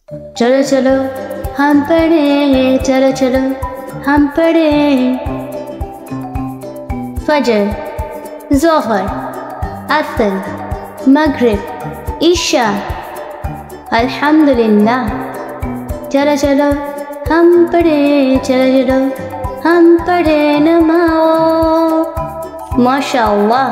चलो चलो हम पढ़ें, चलो चलो हम पढ़ें। फजर, ज़ोहर, असर, मगरिब, इशा, अल्हम्दुलिल्लाह। चलो चलो हम पढ़ें, चलो चलो हम पढ़ें नमाज़। माशाअल्लाह।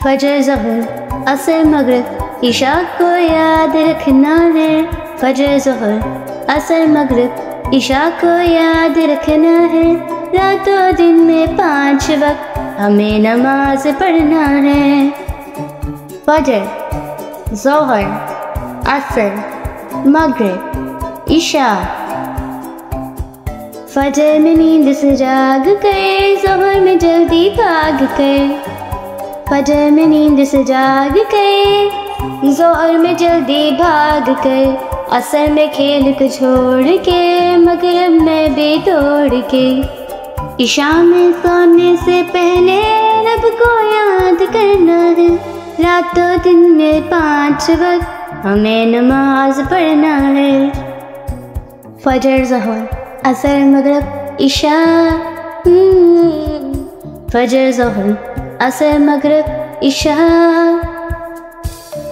फजर, ज़ोहर, असर, मगरिब, इशा को याद रखना है। फजर, ज़ोहर, असर, मगरिब, इशा को याद रखना है। रातों दिन में 5 वक्त हमें नमाज पढ़ना है। फजर, ज़ोहर, असर, मगरिब, इशा। फजर में नींद से जाग कर, ज़ोहर में जल्दी भाग कर। फजर में नींद से जाग कर, ज़ोहर में जल्दी भाग कर। असर में खेल को छोड़ के, मगरिब में भी दौड़ के। इशा में सोने से पहले रब को याद करना है। रातों दिन में 5 वक्त हमें नमाज पढ़ना है। फजर, ज़ोहर, असर, मगरिब, इशा। फजर, ज़ोहर, असर, मगरिब, इशा,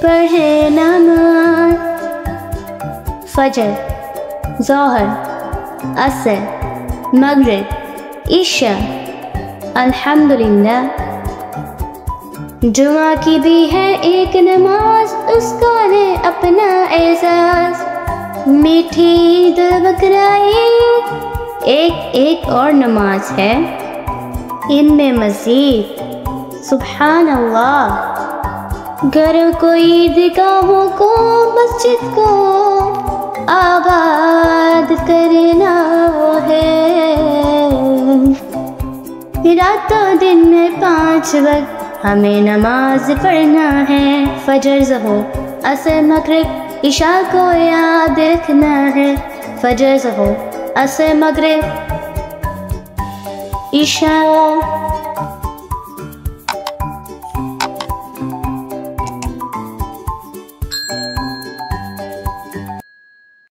पढ़े नमाज। फजर, ज़ोहर, असर, मगरिब, इशा, अल्हम्दुलिल्लाह। जुमा की भी है एक नमाज, उसको है अपना एहसास। मीठी ईद बकरा ईद, एक और नमाज है इनमें मज़ीद। सुब्हान अल्लाह। घरों को ईदगाहों को, मस्जिद को आबाद करना है। रातों दिन में 5 वक्त हमें नमाज पढ़ना है। फजर, ज़ोहर, असर, मगरिब, इशा को याद रखना है। फजर, ज़ोहर, असर, मगरिब, इशा।